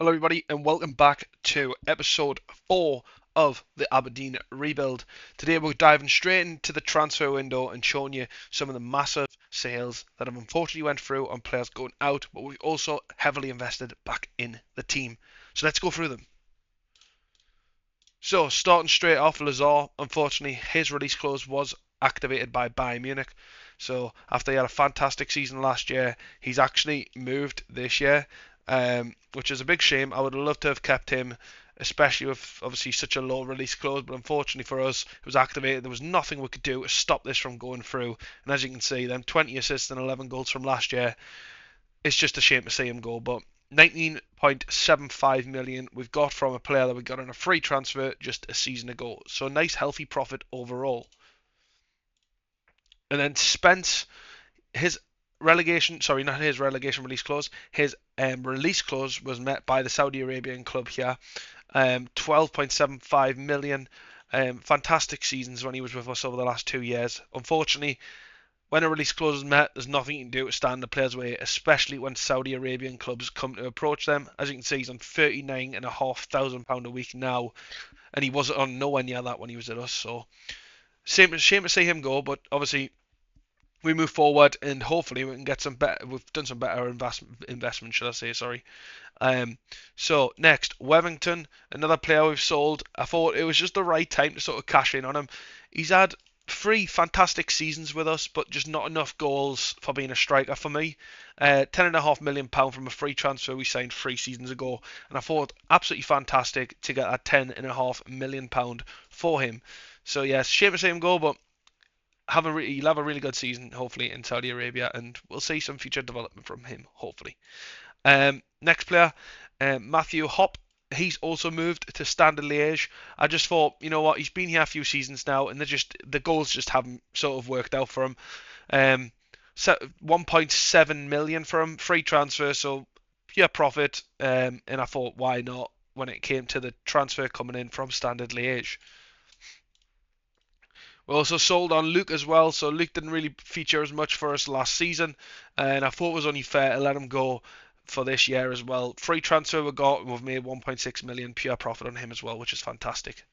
Hello, everybody, and welcome back to episode 4 of the Aberdeen rebuild. Today, we're diving straight into the transfer window and showing you some of the massive sales that have unfortunately went through on players going out, but we've also heavily invested back in the team. So let's go through them. So, starting straight off, Lazar, unfortunately, his release clause was activated by Bayern Munich. So, after he had a fantastic season last year, he's actually moved this year, which is a big shame. I would have loved to have kept him, especially with obviously such a low release clause. But unfortunately for us, it was activated. There was nothing we could do to stop this from going through. And as you can see, them 20 assists and 11 goals from last year, it's just a shame to see him go. But 19.75 million we've got from a player that we got on a free transfer just a season ago. So a nice healthy profit overall. And then Spence, his relegation, sorry, not his relegation release clause, his release clause was met by the Saudi Arabian club here. 12.75 million. Fantastic seasons when he was with us over the last 2 years. Unfortunately, when a release clause is met, there's nothing you can do to stand the player's way, especially when Saudi Arabian clubs come to approach them. As you can see, he's on £39,500 a week now, and he wasn't on nowhere near that when he was at us. So, shame to see him go, but obviously we move forward and hopefully we can get some better. We've done some better investment, should I say? Sorry. So next, Wellington, another player we've sold. I thought it was just the right time to sort of cash in on him. He's had 3 fantastic seasons with us, but just not enough goals for being a striker for me. £10.5 million from a free transfer we signed 3 seasons ago, and I thought absolutely fantastic to get that £10.5 million for him. So yes, shame to see him go, but he'll have a really good season hopefully in Saudi Arabia, and we'll see some future development from him hopefully. Next player, Matthew Hop. He's also moved to Standard Liège. I just thought, you know what, he's been here a few seasons now, and the goals just haven't sort of worked out for him. So 1.7 million for him, free transfer, so pure profit. And I thought, why not? When it came to the transfer coming in from Standard Liège. We also sold on Luke as well, so Luke didn't really feature as much for us last season, and I thought it was only fair to let him go for this year as well. Free transfer we got, and we've made 1.6 million pure profit on him as well, which is fantastic.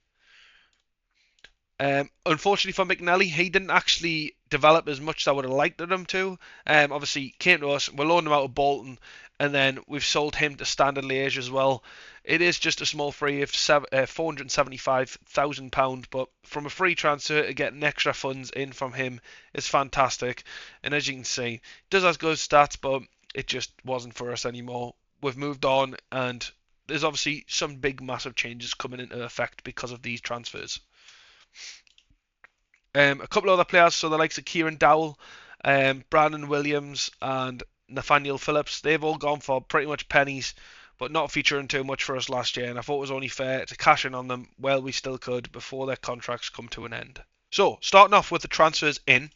Unfortunately for McNally, he didn't actually develop as much as I would have liked him to. Obviously, came to us, we loaned him out of Bolton, and then we've sold him to Standard Liège as well. It is just a small free of £475,000, but from a free transfer to get extra funds in from him is fantastic. And as you can see, it does have good stats, but it just wasn't for us anymore. We've moved on, and there's obviously some big, massive changes coming into effect because of these transfers. A couple of other players, so the likes of Kieran Dowell, Brandon Williams, and Nathaniel Phillips, they've all gone for pretty much pennies, but not featuring too much for us last year. And I thought it was only fair to cash in on them while we still could before their contracts come to an end. So, starting off with the transfers in,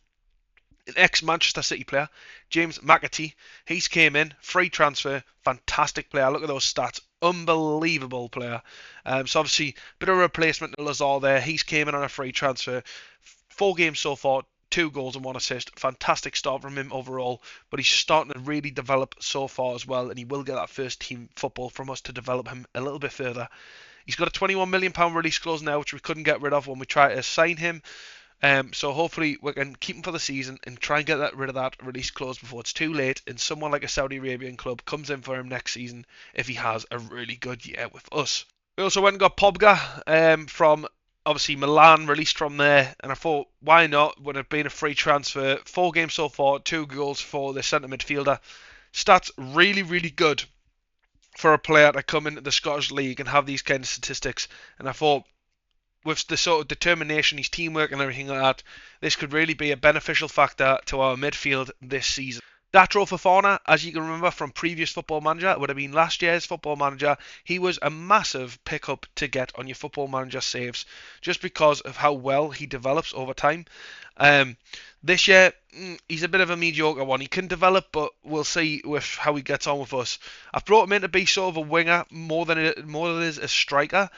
an ex-Manchester City player, James McAtee. He's came in, free transfer, fantastic player. Look at those stats, unbelievable player. So obviously, a bit of a replacement to Lazar there. He's came in on a free transfer. 4 games so far, 2 goals and 1 assist. Fantastic start from him overall, but he's starting to really develop so far as well, and he will get that first team football from us to develop him a little bit further. He's got a £21 million release clause now, which we couldn't get rid of when we tried to sign him. So hopefully we can keep him for the season and try and get rid of that release clause before it's too late, and someone like a Saudi Arabian club comes in for him next season if he has a really good year with us. We also went and got Pobga from obviously Milan, released from there, and I thought, why not? Would have been a free transfer. 4 games so far, 2 goals for the centre midfielder. Stats really, really good for a player to come into the Scottish League and have these kind of statistics. And I thought, with the sort of determination, his teamwork and everything like that, this could really be a beneficial factor to our midfield this season. Datro Fofana, as you can remember from previous Football Manager, it would have been last year's Football Manager. He was a massive pickup to get on your Football Manager saves, just because of how well he develops over time. This year, he's a bit of a mediocre one. He can develop, but we'll see with how he gets on with us. I've brought him in to be sort of a winger more than it is a striker.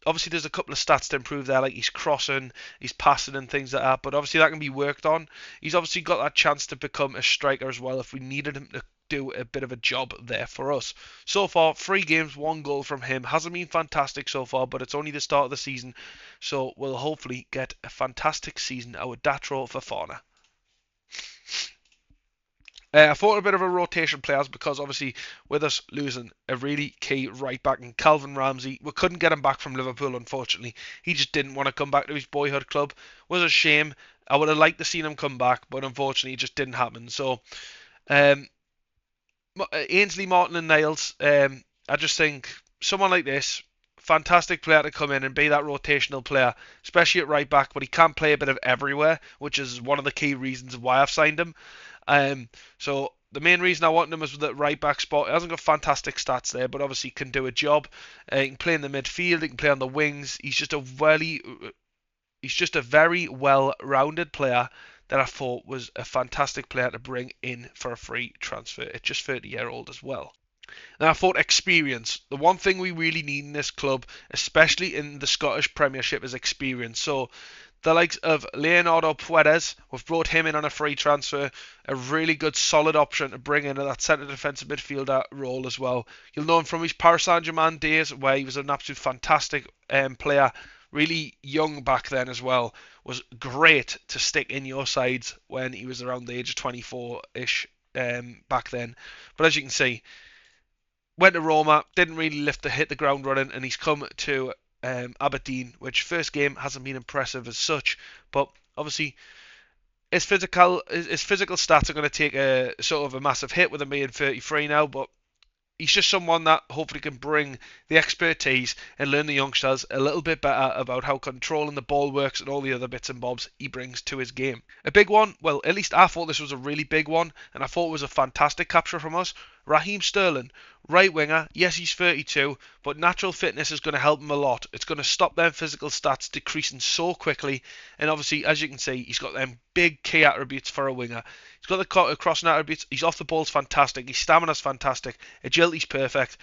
Obviously, there's a couple of stats to improve there, like he's crossing, he's passing, and things like that. But obviously, that can be worked on. He's obviously got that chance to become a striker as well if we needed him to do a bit of a job there for us. So far, 3 games, 1 goal from him. Hasn't been fantastic so far, but it's only the start of the season, so we'll hopefully get a fantastic season out of Datro Fofana. I thought a bit of a rotation players because obviously with us losing a really key right back in Calvin Ramsey, we couldn't get him back from Liverpool. Unfortunately, he just didn't want to come back to his boyhood club. Was a shame. I would have liked to seen him come back, but unfortunately, it just didn't happen. So um, Ainsley, Martin, and Niles. I just think someone like this, fantastic player to come in and be that rotational player, especially at right back, but he can play a bit of everywhere, which is one of the key reasons why I've signed him. So the main reason I want him is the right back spot. He hasn't got fantastic stats there, but obviously can do a job. He can play in the midfield. He can play on the wings. He's just a very well-rounded player that I thought was a fantastic player to bring in for a free transfer. It's just 30-year-old as well. Now I thought experience. The one thing we really need in this club, especially in the Scottish Premiership, is experience. So the likes of Leonardo Puedes, we've brought him in on a free transfer, a really good solid option to bring in at that centre defensive midfielder role as well. You'll know him from his Paris Saint-Germain days where he was an absolute fantastic player, really young back then as well. Was great to stick in your sides when he was around the age of 24-ish back then. But as you can see, went to Roma, didn't really hit the ground running, and he's come to Aberdeen, which first game hasn't been impressive as such, but obviously his physical stats are going to take a sort of a massive hit with him being 33 now, but he's just someone that hopefully can bring the expertise and learn the youngsters a little bit better about how controlling the ball works and all the other bits and bobs he brings to his game. A big one, well, at least I thought this was a really big one, and I thought it was a fantastic capture from us. Raheem Sterling, right winger, yes, he's 32, but natural fitness is going to help him a lot. It's going to stop them physical stats decreasing so quickly, and obviously, as you can see, he's got them big key attributes for a winger. He's got the crossing attributes, he's off the ball's fantastic, his stamina's fantastic, agility's perfect.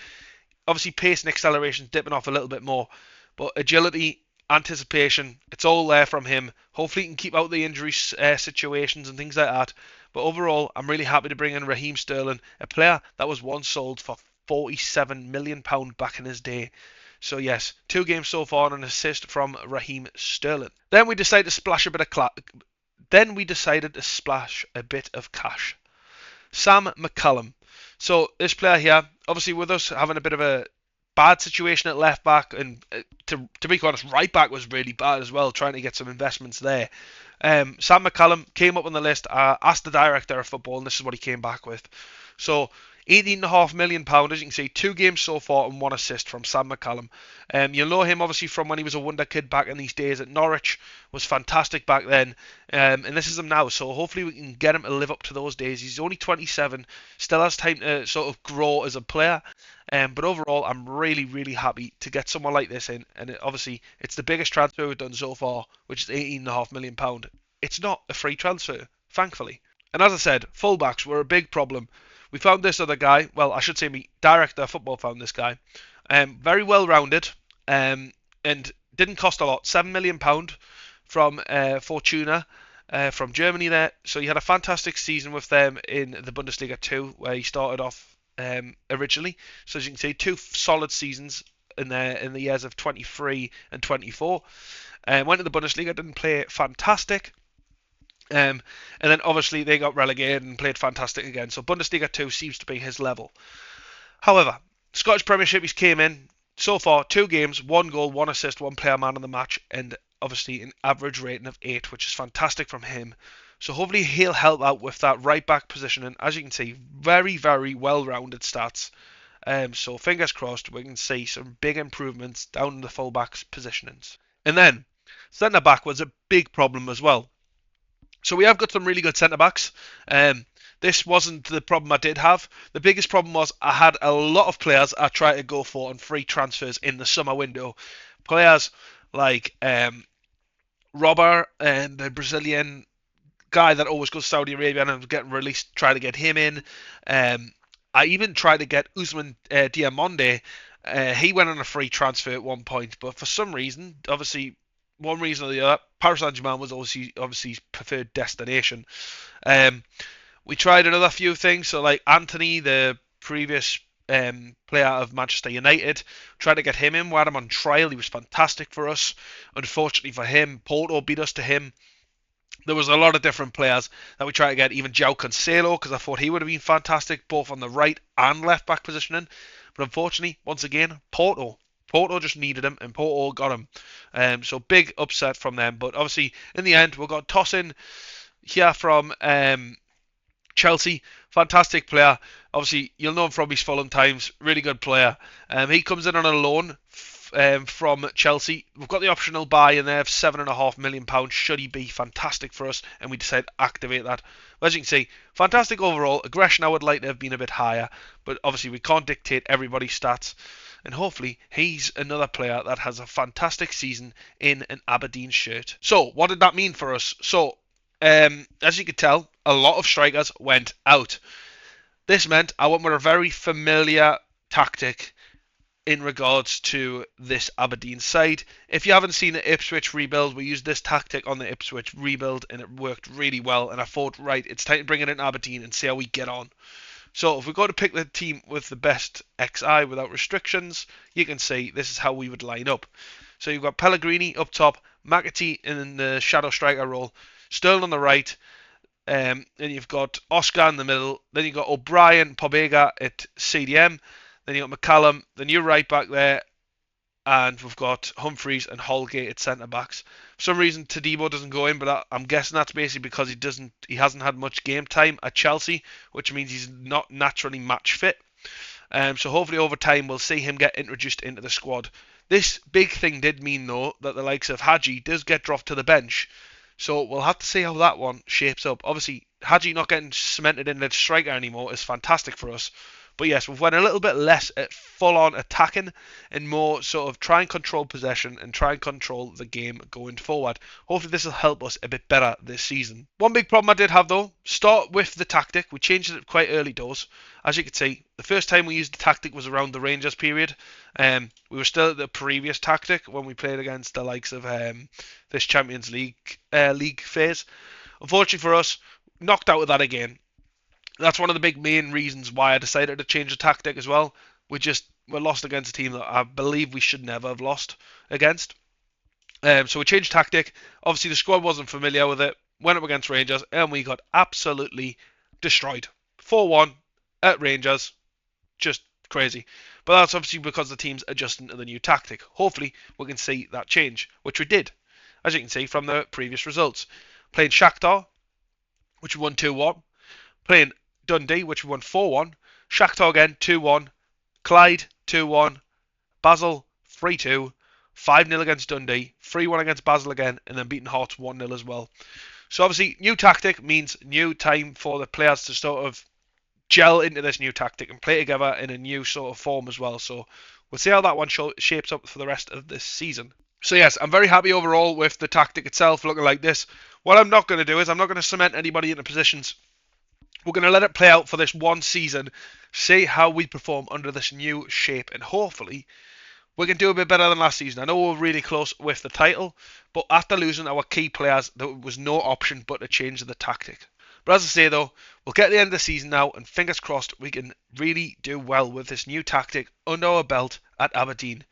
Obviously, pace and acceleration dipping off a little bit more, but agility, anticipation, it's all there from him. Hopefully, he can keep out the injury situations and things like that. But overall, I'm really happy to bring in Raheem Sterling, a player that was once sold for £47 million back in his day. So yes, 2 games so far and an assist from Raheem Sterling. Then we decided to splash a bit of cash. Sam McCallum. So this player here, obviously with us having a bit of a bad situation at left back, and to be honest, right back was really bad as well, trying to get some investments there. Sam McCallum came up on the list. I asked the director of football, and this is what he came back with. So £18.5 million, as you can see, 2 games so far and 1 assist from Sam McCallum. You'll know him obviously from when he was a wonder kid back in these days at Norwich. Was fantastic back then, and this is him now. So hopefully we can get him to live up to those days. He's only 27, still has time to sort of grow as a player. But overall, I'm really, really happy to get someone like this in, and obviously it's the biggest transfer we've done so far, which is £18.5 million. It's not a free transfer, thankfully. And as I said, fullbacks were a big problem. We found this other guy. Well, I should say me director of football found this guy. Very well rounded, and didn't cost a lot. £7 million from Fortuna from Germany there. So he had a fantastic season with them in the Bundesliga 2, where he started off originally. So as you can see, 2 solid seasons in the years of 23 and 24. Went to the Bundesliga, didn't play fantastic. And then obviously they got relegated and played fantastic again. So Bundesliga 2 seems to be his level. However, Scottish Premiership, he's came in so far 2 games, 1 goal, 1 assist, 1 player man of the match, and obviously an average rating of 8, which is fantastic from him. So hopefully he'll help out with that right back position. And as you can see, very, very well-rounded stats. So fingers crossed we can see some big improvements down in the fullbacks positionings. And then centre back was a big problem as well. So we have got some really good centre backs. This wasn't the problem I did have. The biggest problem was I had a lot of players I tried to go for on free transfers in the summer window. Players like Robber and the Brazilian guy that always goes to Saudi Arabia and was getting released, try to get him in. I even tried to get Usman Diamonde. He went on a free transfer at one point, but for some reason, obviously one reason or the other, Paris Saint-Germain was obviously his preferred destination. We tried another few things, so like Anthony, the previous player of Manchester United, tried to get him in. We had him on trial. He was fantastic for us. Unfortunately for him, Porto beat us to him. There was a lot of different players that we tried to get, even João Cancelo, because I thought he would have been fantastic, both on the right and left back positioning. But unfortunately, once again, Porto just needed him, and Porto got him. So big upset from them. But obviously, in the end, we got tossing here from Chelsea, fantastic player. Obviously, you'll know him from his Fulham times. Really good player. He comes in on a loan from Chelsea. We've got the optional buy in there of £7.5 million. Should he be fantastic for us? And we decide to activate that. But as you can see, fantastic overall. Aggression I would like to have been a bit higher, but obviously we can't dictate everybody's stats. And hopefully he's another player that has a fantastic season in an Aberdeen shirt. So what did that mean for us? So as you could tell, a lot of strikers went out. This meant I went with a very familiar tactic in regards to this Aberdeen side. If you haven't seen the Ipswich rebuild, we used this tactic on the Ipswich rebuild and it worked really well. And I thought, right, it's time to bring it in Aberdeen and see how we get on. So if we go to pick the team with the best XI without restrictions, you can see this is how we would line up. So you've got Pellegrini up top, McAtee in the shadow striker role, Sterling on the right, then you've got Oscar in the middle. Then you've got O'Brien, Pobega at CDM. Then you've got McCallum, the new right back there. And we've got Humphreys and Holgate at centre backs. For some reason, Tadibo doesn't go in, but I'm guessing that's basically because he hasn't had much game time at Chelsea, which means he's not naturally match fit. So hopefully over time we'll see him get introduced into the squad. This big thing did mean though that the likes of Hadji does get dropped to the bench. So we'll have to see how that one shapes up. Obviously, Hadji not getting cemented in the striker anymore is fantastic for us. But yes, we've went a little bit less at full-on attacking and more sort of try and control possession and try and control the game going forward. Hopefully this will help us a bit better this season. One big problem I did have though, start with the tactic. We changed it quite early doors. As you can see, the first time we used the tactic was around the Rangers period. We were still at the previous tactic when we played against the likes of this Champions League phase. Unfortunately for us, knocked out of that again. That's one of the big main reasons why I decided to change the tactic as well. We lost against a team that I believe we should never have lost against. So we changed tactic. Obviously the squad wasn't familiar with it. Went up against Rangers and we got absolutely destroyed. 4-1 at Rangers. Just crazy. But that's obviously because the team's adjusting to the new tactic. Hopefully we can see that change, which we did, as you can see from the previous results. Playing Shakhtar, which we won 2-1. Playing Dundee, which we won 4-1. Shakhtar again, 2-1. Clyde, 2-1. Basel, 3-2. 5-0 against Dundee. 3-1 against Basel again. And then beating Hearts 1-0 as well. So obviously, new tactic means new time for the players to sort of gel into this new tactic and play together in a new sort of form as well. So we'll see how that one shapes up for the rest of this season. So yes, I'm very happy overall with the tactic itself looking like this. What I'm not going to do is I'm not going to cement anybody into positions. We're going to let it play out for this one season, see how we perform under this new shape, and hopefully we can do a bit better than last season. I know we're really close with the title, but after losing our key players, there was no option but to change the tactic. But as I say though, we'll get to the end of the season now, and fingers crossed we can really do well with this new tactic under our belt at Aberdeen.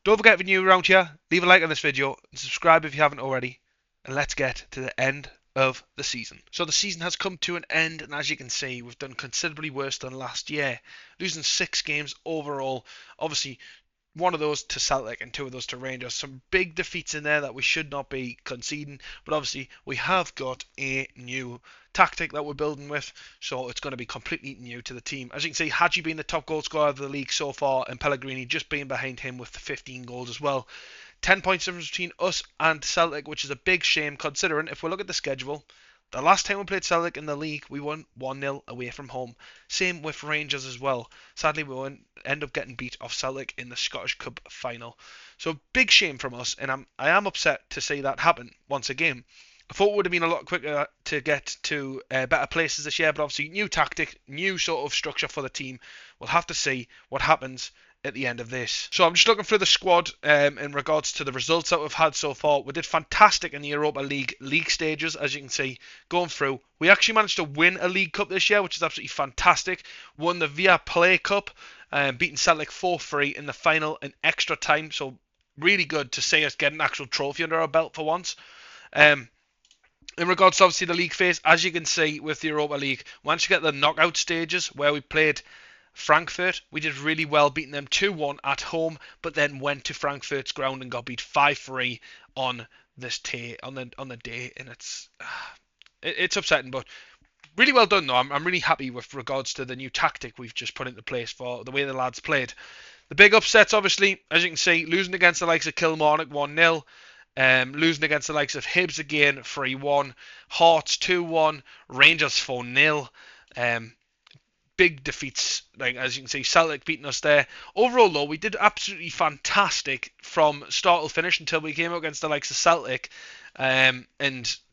Don't forget, if you're new around here, leave a like on this video and subscribe if you haven't already, and let's get to the end of the season. So the season has come to an end, and as you can see, we've done considerably worse than last year, losing 6 games overall. Obviously, one of those to Celtic and 2 of those to Rangers. Some big defeats in there that we should not be conceding, but obviously we have got a new tactic that we're building with, so it's going to be completely new to the team. As you can see, Hadji being the top goal scorer of the league so far, and Pellegrini just being behind him with 15 goals as well. 10 points difference between us and Celtic, which is a big shame considering if we look at the schedule, the last time we played Celtic in the league, we won 1-0 away from home. Same with Rangers as well. Sadly, we won't end up getting beat off Celtic in the Scottish Cup final. So big shame from us, and I am upset to see that happen once again. I thought it would have been a lot quicker to get to better places this year, but obviously new tactic, new sort of structure for the team. We'll have to see what happens at the end of this. So I'm just looking through the squad in regards to the results that we've had so far. We did fantastic in the Europa League stages, as you can see, going through. We actually managed to win a League Cup this year, which is absolutely fantastic. Won the Via Play Cup, beating Celtic 4-3 in the final in extra time. So really good to see us get an actual trophy under our belt for once. In regards to obviously the league phase, as you can see with the Europa League, once you get the knockout stages where we played Frankfurt, we did really well beating them 2-1 at home, but then went to Frankfurt's ground and got beat 5-3 on on the day, and it's upsetting, but really well done though. I'm really happy with regards to the new tactic we've just put into place for the way the lads played. The big upsets, obviously, as you can see, losing against the likes of Kilmarnock 1-0. Losing against the likes of Hibs again 3-1, Hearts 2-1, Rangers 4-0. Big defeats, like as you can see, Celtic beating us there. Overall, though, we did absolutely fantastic from start to finish until we came up against the likes of Celtic. And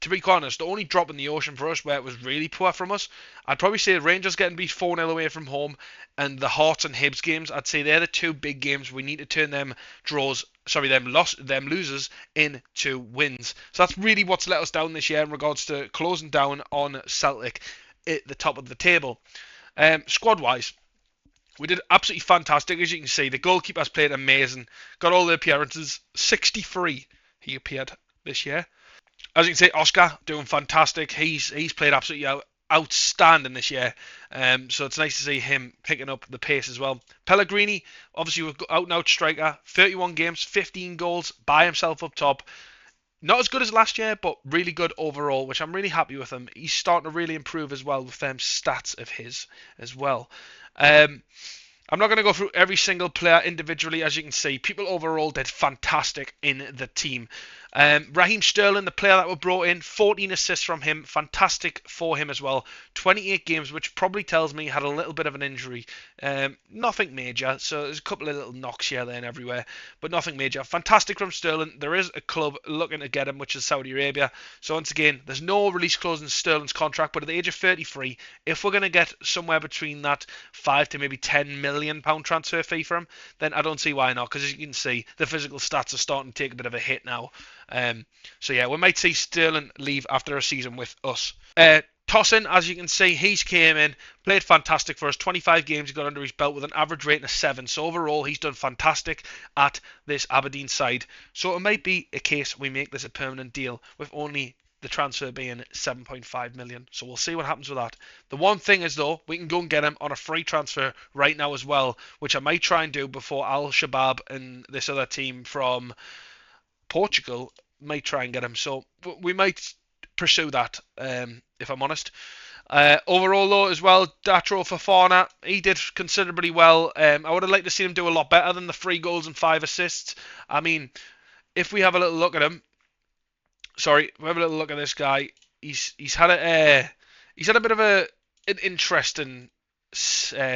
to be quite honest, the only drop in the ocean for us where it was really poor from us, I'd probably say Rangers getting beat 4-0 away from home, and the Hearts and Hibs games. I'd say they're the two big games we need to turn them losers into wins. So that's really what's let us down this year in regards to closing down on Celtic at the top of the table. Squad wise, we did absolutely fantastic. As you can see, the goalkeeper's played amazing. Got all the appearances. 63 he appeared this year. As you can see, Oscar doing fantastic. He's played absolutely outstanding this year. So it's nice to see him picking up the pace as well. Pellegrini, obviously, we've got out and out striker. 31 games, 15 goals by himself up top. Not as good as last year, but really good overall, which I'm really happy with him. He's starting to really improve as well with them stats of his as well. I'm not going to go through every single player individually, as you can see. People overall did fantastic in the team. Raheem Sterling, the player that we brought in, 14 assists from him. Fantastic for him as well. 28 games, which probably tells me he had a little bit of an injury. Nothing major, so there's a couple of little knocks here, there, and everywhere, but nothing major. Fantastic from Sterling. There is a club looking to get him, which is Saudi Arabia. So once again, there's no release clause in Sterling's contract, but at the age of 33, if we're going to get somewhere between that 5 to maybe 10 million pound transfer fee for him, then I don't see why not, because as you can see, the physical stats are starting to take a bit of a hit now. So yeah, we might see Sterling leave after a season with us. Tosin, as you can see, he's came in, played fantastic for us. 25 games he got under his belt with an average rating of 7. So overall, he's done fantastic at this Aberdeen side. So it might be a case we make this a permanent deal with only the transfer being 7.5 million. So we'll see what happens with that. The one thing is, though, we can go and get him on a free transfer right now as well, which I might try and do before Al Shabab and this other team from Portugal might try and get him. So we might pursue that, if I'm honest. Overall, though, as well, Datro Fofana, he did considerably well. I would have liked to see him do a lot better than the 3 goals and 5 assists. I mean, if we have a little look at him, we have a little look at this guy. He's had a bit of an interesting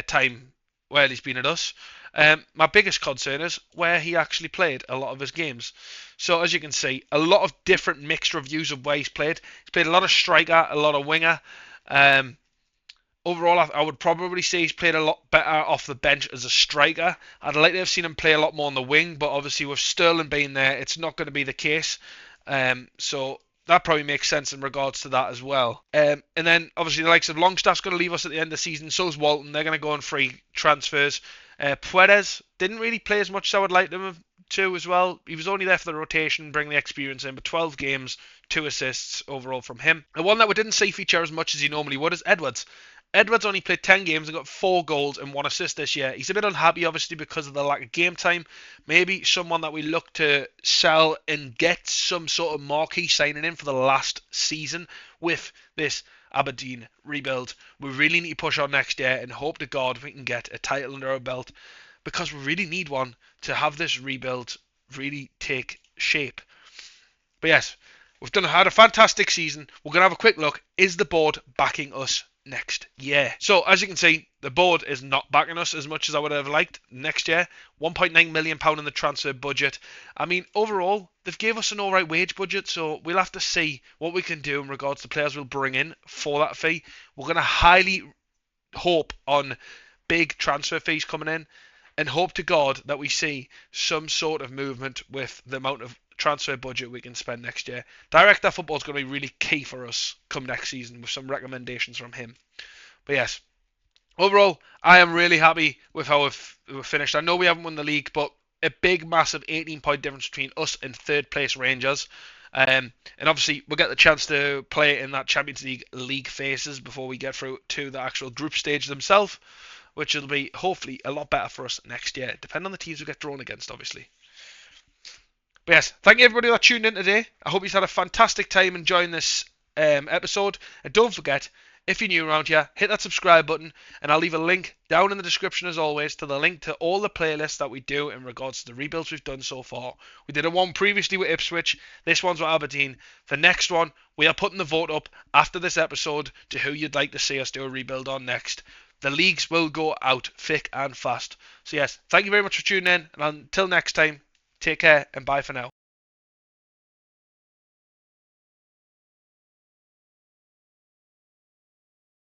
time while he's been at us. My biggest concern is where he actually played a lot of his games. So as you can see, a lot of different mixed reviews of where he's played. He's played a lot of striker, a lot of winger. Overall, I would probably say he's played a lot better off the bench as a striker. I'd like to have seen him play a lot more on the wing, but obviously with Sterling being there, it's not going to be the case. So that probably makes sense in regards to that as well. And then obviously the likes of Longstaff's going to leave us at the end of the season. So's Walton. They're going to go on free transfers. Puerez didn't really play as much as I would like them to as well. He was only there for the rotation, bring the experience in, but 12 games, 2 assists overall from him. The one that we didn't see feature as much as he normally would is Edwards. Edwards only played 10 games and got 4 goals and 1 assist this year. He's a bit unhappy, obviously, because of the lack of game time. Maybe someone that we look to sell and get some sort of marquee signing in for the last season with this Aberdeen rebuild. We really need to push on next year and hope to God we can get a title under our belt, because we really need one to have this rebuild really take shape. But yes, we've had a fantastic season. We're going to have a quick look. Is the board backing us next year. So as you can see, the board is not backing us as much as I would have liked next year. £1.9 million in the transfer budget. I mean, overall, they've gave us an alright wage budget, so we'll have to see what we can do in regards to players we'll bring in for that fee. We're going to highly hope on big transfer fees coming in and hope to God that we see some sort of movement with the amount of transfer budget we can spend next year. Director football is going to be really key for us come next season with some recommendations from him. But yes, overall, I am really happy with how we've finished. I know we haven't won the league, but a big, massive 18-point difference between us and third place Rangers. And obviously, we'll get the chance to play in that Champions League phases before we get through to the actual group stage themselves, which will be hopefully a lot better for us next year, depending on the teams we get drawn against, obviously. But yes, thank you everybody that tuned in today. I hope you've had a fantastic time enjoying this episode. And don't forget, if you're new around here, hit that subscribe button, and I'll leave a link down in the description as always to the link to all the playlists that we do in regards to the rebuilds we've done so far. We did a one previously with Ipswich, this one's with Aberdeen. The next one, we are putting the vote up after this episode to who you'd like to see us do a rebuild on next. The leagues will go out thick and fast. So yes, thank you very much for tuning in, and until next time, take care and bye for now.